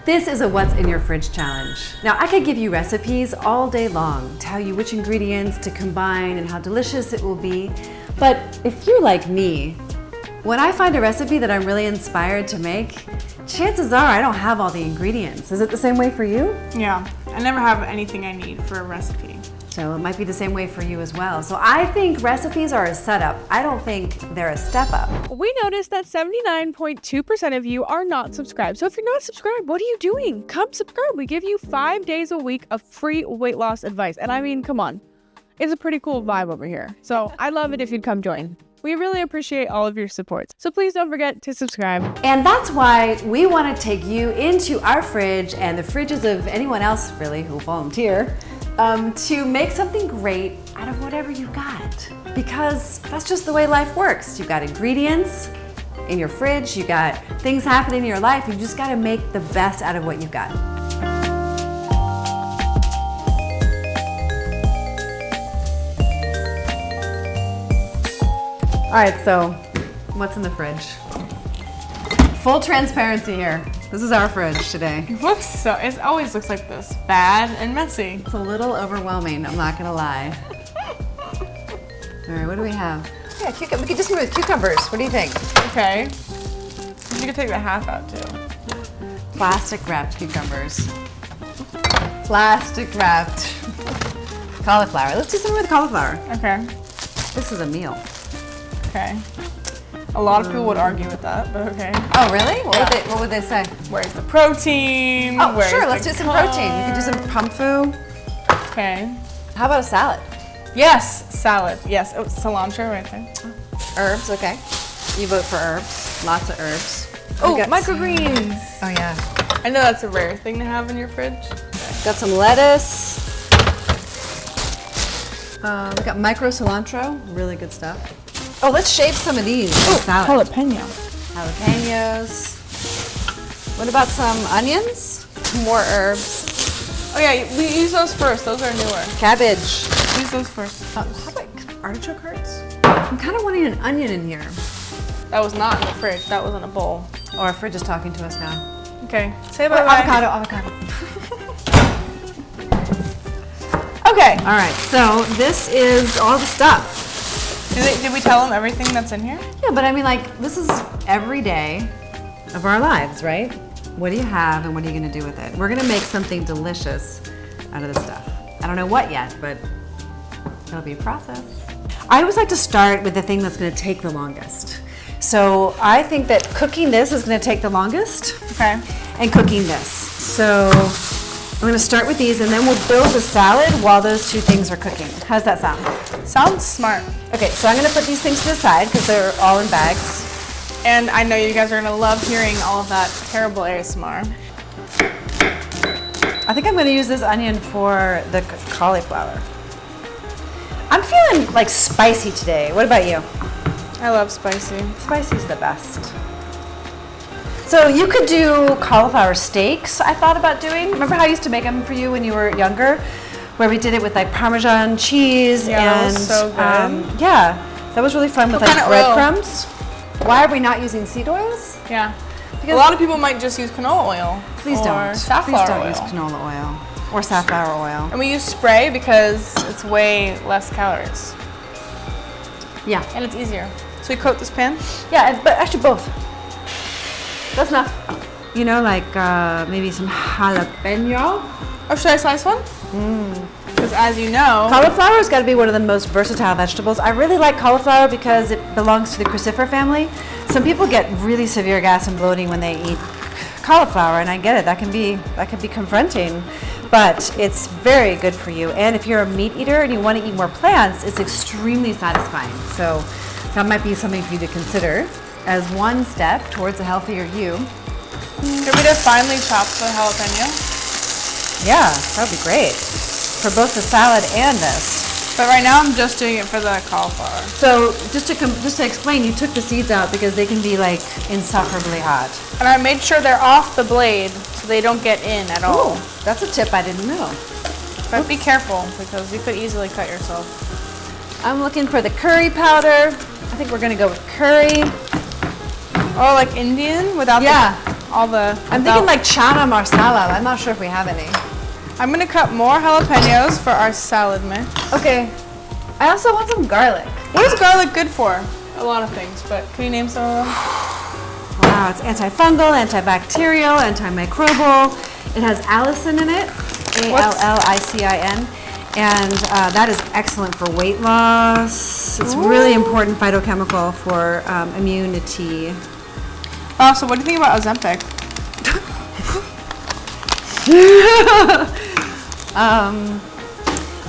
This is a what's in your fridge challenge. Now I could give you recipes all day long, tell you which ingredients to combine and how delicious it will be. But if you're like me, when I find a recipe that I'm really inspired to make, chances are I don't have all the ingredients. Is it the same way for you? Yeah, I never have anything I need for a recipe. So it might be the same way for you as well. So I think recipes are a setup. I don't think they're a step up. We noticed that 79.2% of you are not subscribed. So if you're not subscribed, what are you doing? Come subscribe. We give you 5 days a week of free weight loss advice. And I mean, come on. It's a pretty cool vibe over here. So I'd love it if you'd come join. We really appreciate all of your support. So please don't forget to subscribe. And that's why we want to take you into our fridge and the fridges of anyone else really who volunteer to make something great out of whatever you got. Because that's just the way life works. You've got ingredients in your fridge, you got things happening in your life, you just got to make the best out of what you've got. All right, so what's in the fridge? Full transparency here. This is our fridge today. It always looks like this, bad and messy. It's a little overwhelming, I'm not gonna lie. All right, what do we have? Yeah, we could just move with cucumbers. What do you think? Okay. You could take the half out too. Plastic wrapped cucumbers. Plastic wrapped cauliflower. Let's do something with cauliflower. Okay. This is a meal. Okay. A lot of people would argue with that, but okay. Oh, really? What would they say? Where's the protein? Oh, Where's sure, let's the do some protein. We could do some pumfu. Okay. How about a salad? Yes, salad. Yes, oh, cilantro right there. Herbs, okay. You vote for herbs. Lots of herbs. Oh, microgreens. Oh yeah. I know that's a rare thing to have in your fridge. Got some lettuce. We got micro cilantro, really good stuff. Oh, let's shape some of these in the salad. Jalapeno. Jalapenos. What about some onions? More herbs. Oh yeah, we use those first. Those are newer. Cabbage. Use those first. How about artichoke hearts? I'm kind of wanting an onion in here. That was not in the fridge. That was in a bowl. Oh, our fridge is talking to us now. Okay. Say Oh, bye-bye. avocado. Okay. All right, so this is all the stuff. Did we tell them everything that's in here? Yeah, but I mean, like, this is every day of our lives, right? What do you have and what are you gonna do with it? We're gonna make something delicious out of this stuff. I don't know what yet, but it'll be a process. I always like to start with the thing that's gonna take the longest. So I think that cooking this is gonna take the longest. Okay. And cooking this. So I'm gonna start with these and then we'll build the salad while those two things are cooking. How's that sound? Sounds smart. Okay, so I'm gonna put these things to the side because they're all in bags. And I know you guys are gonna love hearing all of that terrible ASMR. I think I'm gonna use this onion for the cauliflower. I'm feeling like spicy today. What about you? I love spicy. Spicy's the best. So you could do cauliflower steaks, I thought about doing. Remember how I used to make them for you when you were younger? Where we did it with like Parmesan cheese Yeah, and that was so good. yeah, that was really fun with What like kind of oil? breadcrumbs. Why are we not using seed oils? Yeah. Because a lot of people might just use canola oil. Please or don't. Safflower Please don't oil. use canola oil or safflower oil. And we use spray because it's way less calories. Yeah. And it's easier. So we coat this pan? Yeah, but actually both. That's enough. You know, like maybe some jalapeno. Or should I slice one? Because as you know, Cauliflower's got to be one of the most versatile vegetables. I really like cauliflower because it belongs to the crucifer family. Some people get really severe gas and bloating when they eat cauliflower, and I get it. That can be confronting, but it's very good for you. And if you're a meat eater and you want to eat more plants, it's extremely satisfying. So that might be something for you to consider as one step towards a healthier you. do you want me to finely chop the jalapeno? Yeah, that would be great for both the salad and this. But right now I'm just doing it for the cauliflower. So just to explain, you took the seeds out because they can be like insufferably hot. And I made sure they're off the blade so they don't get in at all. Oh, that's a tip I didn't know. But be careful because you could easily cut yourself. I'm looking for the curry powder. I think we're gonna go with curry. Oh, like Indian without Yeah. the all the. I'm thinking like chana marsala. I'm not sure if we have any. I'm gonna cut more jalapenos for our salad mix. Okay. I also want some garlic. What is garlic good for? A lot of things, but can you name some of them? Wow, it's antifungal, antibacterial, antimicrobial. It has allicin in it, ALLICIN, and that is excellent for weight loss. It's really important phytochemical for immunity. Oh, so what do you think about Ozempic?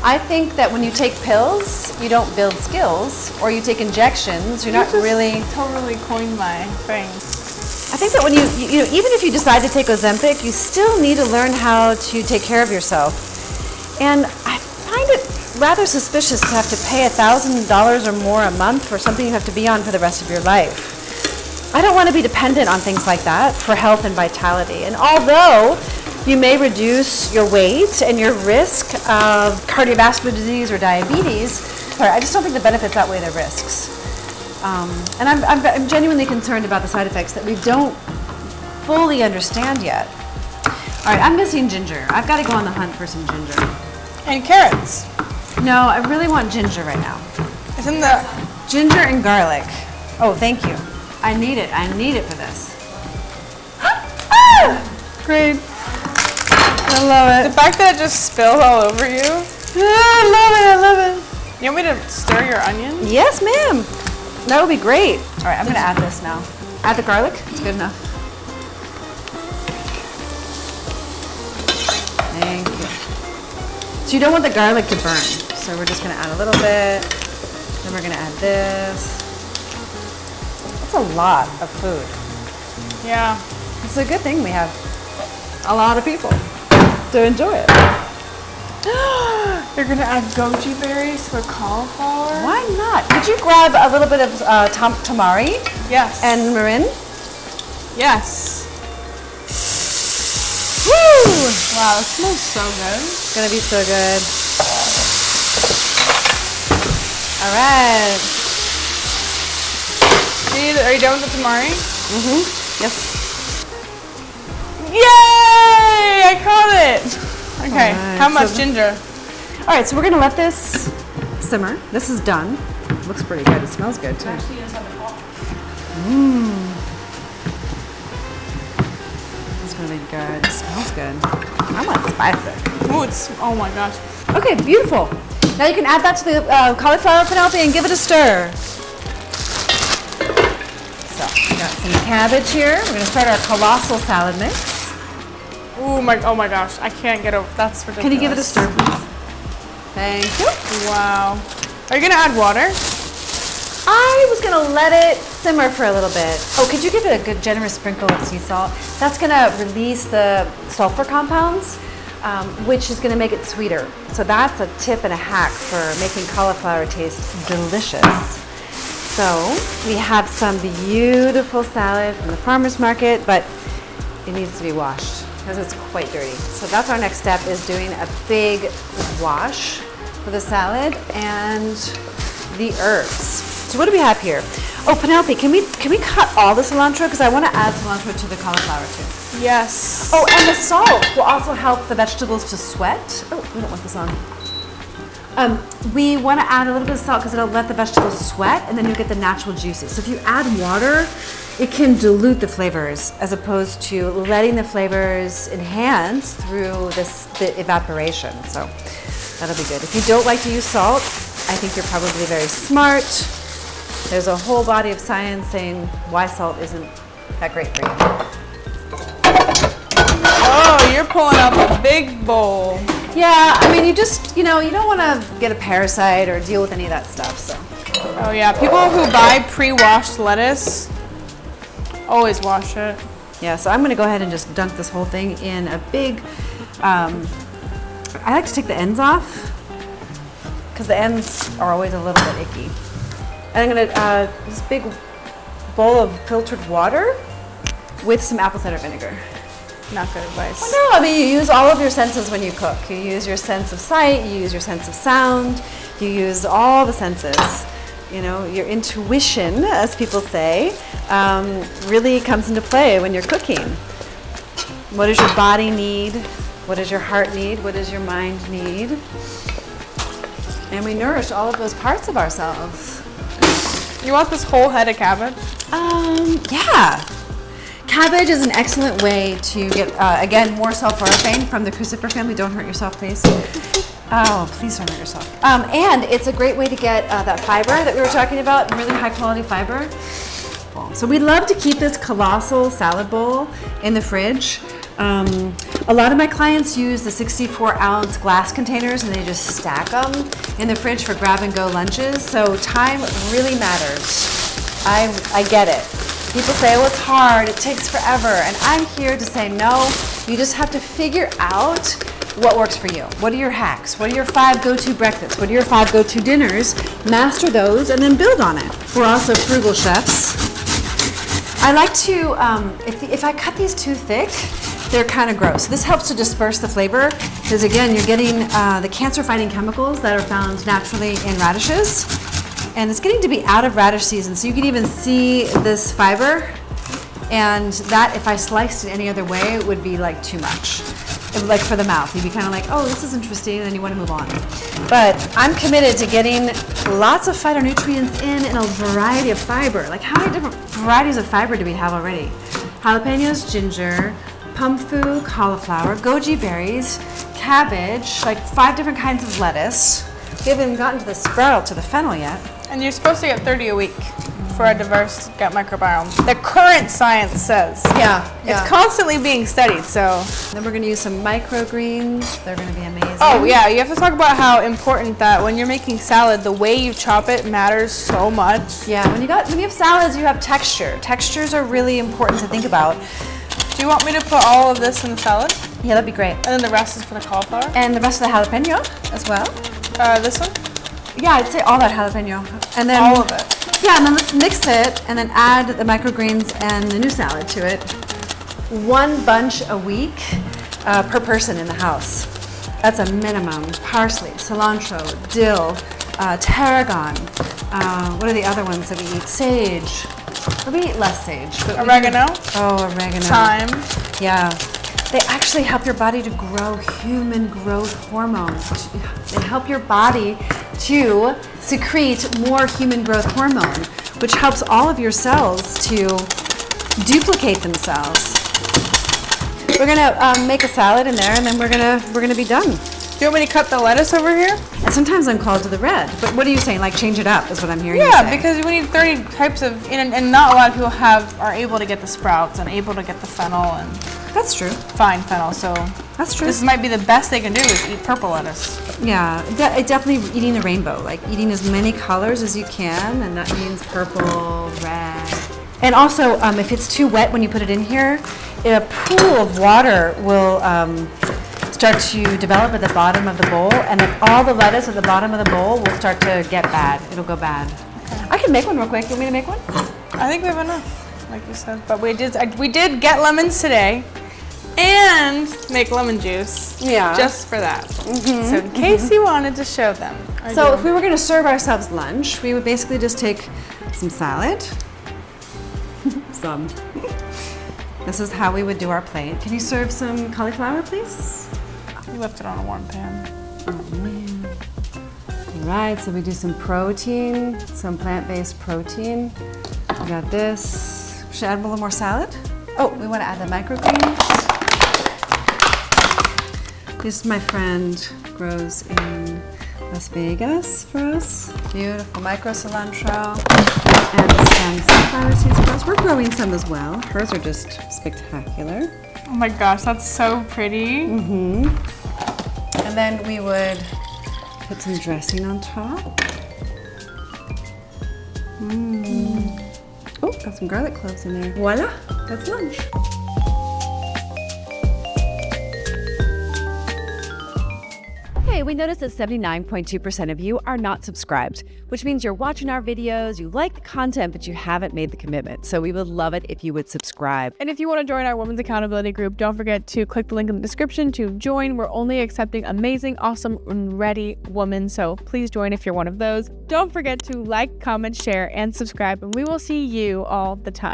I think that when you take pills, you don't build skills, or you take injections, you're not really. Totally coined my thing. I think that when you know, even if you decide to take Ozempic, you still need to learn how to take care of yourself. And I find it rather suspicious to have to pay $1,000 or more a month for something you have to be on for the rest of your life. I don't want to be dependent on things like that for health and vitality. And although you may reduce your weight and your risk of cardiovascular disease or diabetes, I just don't think the benefits outweigh the risks. And I'm genuinely concerned about the side effects that we don't fully understand yet. All right, I'm missing ginger. I've got to go on the hunt for some ginger. And carrots. No, I really want ginger right now. Isn't the Ginger and garlic. Oh, thank you. I need it. I need it for this. great? I love it. The fact that it just spilled all over you. I love it. I love it. You want me to stir your onions? Yes, ma'am. That would be great. All right, I'm going to add this now. Add the garlic. It's good enough. Thank you. So you don't want the garlic to burn. So we're just going to add a little bit. Then we're going to add this. That's a lot of food. Yeah. It's a good thing we have a lot of people to enjoy it. You're gonna add goji berries for cauliflower? Why not? Could you grab a little bit of tamari Yes. and marin? Yes. Woo! Wow, it smells so good. It's gonna be so good. All right. Are you done with the tamari? Yes. Yay! I caught it. Okay. Alright, How much so- ginger? All right, so we're gonna let this simmer. This is done. Looks pretty good. It smells good too. It's gonna be good. It smells good. I want spicy. Oh my gosh. Okay, beautiful. Now you can add that to the cauliflower, Penelope, and give it a stir. So we got some cabbage here. We're gonna start our colossal salad mix. Oh my gosh. I can't get over. That's ridiculous. Can you give it a stir, please? Thank you. Wow. Are you gonna add water? I was gonna let it simmer for a little bit. Oh, could you give it a good generous sprinkle of sea salt? That's gonna release the sulfur compounds, which is gonna make it sweeter. So that's a tip and a hack for making cauliflower taste delicious. So we have some beautiful salad from the farmer's market, but it needs to be washed because it's quite dirty. So that's our next step, is doing a big wash for the salad and the herbs. So what do we have here? Oh, Penelope, can we cut all the cilantro? Because I want to add cilantro to the cauliflower too. Yes. Oh, and the salt will also help the vegetables to sweat. Oh, we don't want this on. We want to add a little bit of salt because it'll let the vegetables sweat, and then you get the natural juices. So if you add water, it can dilute the flavors as opposed to letting the flavors enhance through the evaporation. So that'll be good. If you don't like to use salt, I think you're probably very smart. There's a whole body of science saying why salt isn't that great for you. Oh, you're pulling out the big bowl. Yeah, I mean, you don't want to get a parasite or deal with any of that stuff, so. Oh yeah, people who buy pre-washed lettuce always wash it. Yeah, so I'm going to go ahead and just dunk this whole thing in a big, I like to take the ends off because the ends are always a little bit icky. And I'm going to, this big bowl of filtered water with some apple cider vinegar. Not good advice. Well, no, I mean, you use all of your senses when you cook. You use your sense of sight, you use your sense of sound, you use all the senses. You know, your intuition, as people say, really comes into play when you're cooking. What does your body need? What does your heart need? What does your mind need? And we nourish all of those parts of ourselves. You want this whole head of cabbage? Yeah. Cabbage is an excellent way to get, again, more sulforaphane from the crucifer family. Don't hurt yourself, please. Oh, please don't hurt yourself. And it's a great way to get that fiber that we were talking about, really high quality fiber. So we love to keep this colossal salad bowl in the fridge. A lot of my clients use the 64-ounce glass containers and they just stack them in the fridge for grab-and-go lunches. So time really matters. I get it. People say, well, it's hard, it takes forever. And I'm here to say, no, you just have to figure out what works for you. What are your hacks? What are your 5 go-to breakfasts? What are your 5 go-to dinners? Master those and then build on it. We're also frugal chefs. I like to, if I cut these too thick, they're kind of gross. This helps to disperse the flavor because again, you're getting the cancer-fighting chemicals that are found naturally in radishes. And it's getting to be out of radish season, so you can even see this fiber. And that, if I sliced it any other way, it would be like too much. It would, like for the mouth, you'd be kind of like, oh, this is interesting, and then you want to move on. But I'm committed to getting lots of phytonutrients in a variety of fiber. Like how many different varieties of fiber do we have already? Jalapenos, ginger, pumfu, cauliflower, goji berries, cabbage, like 5 different kinds of lettuce. We haven't even gotten to the sprout, to the fennel yet. And you're supposed to get 30 a week for a diverse gut microbiome. The current science says. Yeah. It's constantly being studied, so. Then we're gonna use some microgreens. They're gonna be amazing. Oh yeah, you have to talk about how important that when you're making salad, the way you chop it matters so much. Yeah, when you have salads, you have texture. Textures are really important to think about. Do you want me to put all of this in the salad? Yeah, that'd be great. And then the rest is for the cauliflower? And the rest of the jalapeno as well. This one? Yeah, I'd say all that jalapeno. And then All of it? Yeah, and then let's mix it and then add the microgreens and the new salad to it. 1 bunch a week per person in the house. That's a minimum. Parsley, cilantro, dill, tarragon. What are the other ones that we eat? Sage. We eat less sage. But Oregano? Oregano. Thyme. Yeah. They actually help your body to grow human growth hormones. They help your body to secrete more human growth hormone, which helps all of your cells to duplicate themselves. We're gonna make a salad in there, and then we're gonna be done. Do you want me to cut the lettuce over here? And sometimes I'm called to the red, but what are you saying? Like change it up is what I'm hearing you Yeah, say. because we need 30 types of, and not a lot of people are able to get the sprouts and able to get the fennel and That's true. fine fennel. So That's true. this might be the best they can do is eat purple lettuce. Yeah, definitely eating the rainbow, like eating as many colors as you can, and that means purple, red. And also, if it's too wet when you put it in here, a pool of water will start to develop at the bottom of the bowl, and then all the lettuce at the bottom of the bowl will start to get bad. It'll go bad. Okay. I can make one real quick. You want me to make one? I think we have enough, like you said. But we did get lemons today and make lemon juice. Yeah. Just for that. So in case you wanted to show them. So if we were going to serve ourselves lunch, we would basically just take some salad. This is how we would do our plate. Can you serve some cauliflower, please? You left it on a warm pan. Oh man. All right, so we do some protein, some plant-based protein. We got this. Should I add a little more salad? Oh, we want to add the microgreens. This, my friend, grows in Las Vegas for us. Beautiful micro cilantro and some sunflower seeds for us. We're growing some as well. Hers are just spectacular. Oh my gosh, that's so pretty. And then we would put some dressing on top. Oh, got some garlic cloves in there. Voila, that's lunch. Hey, we noticed that 79.2% of you are not subscribed, which means you're watching our videos, you like the content, but you haven't made the commitment. So we would love it if you would subscribe. And if you want to join our Women's Accountability Group, don't forget to click the link in the description to join. We're only accepting amazing, awesome, and ready women, so please join if you're one of those. Don't forget to like, comment, share, and subscribe, and we will see you all the time.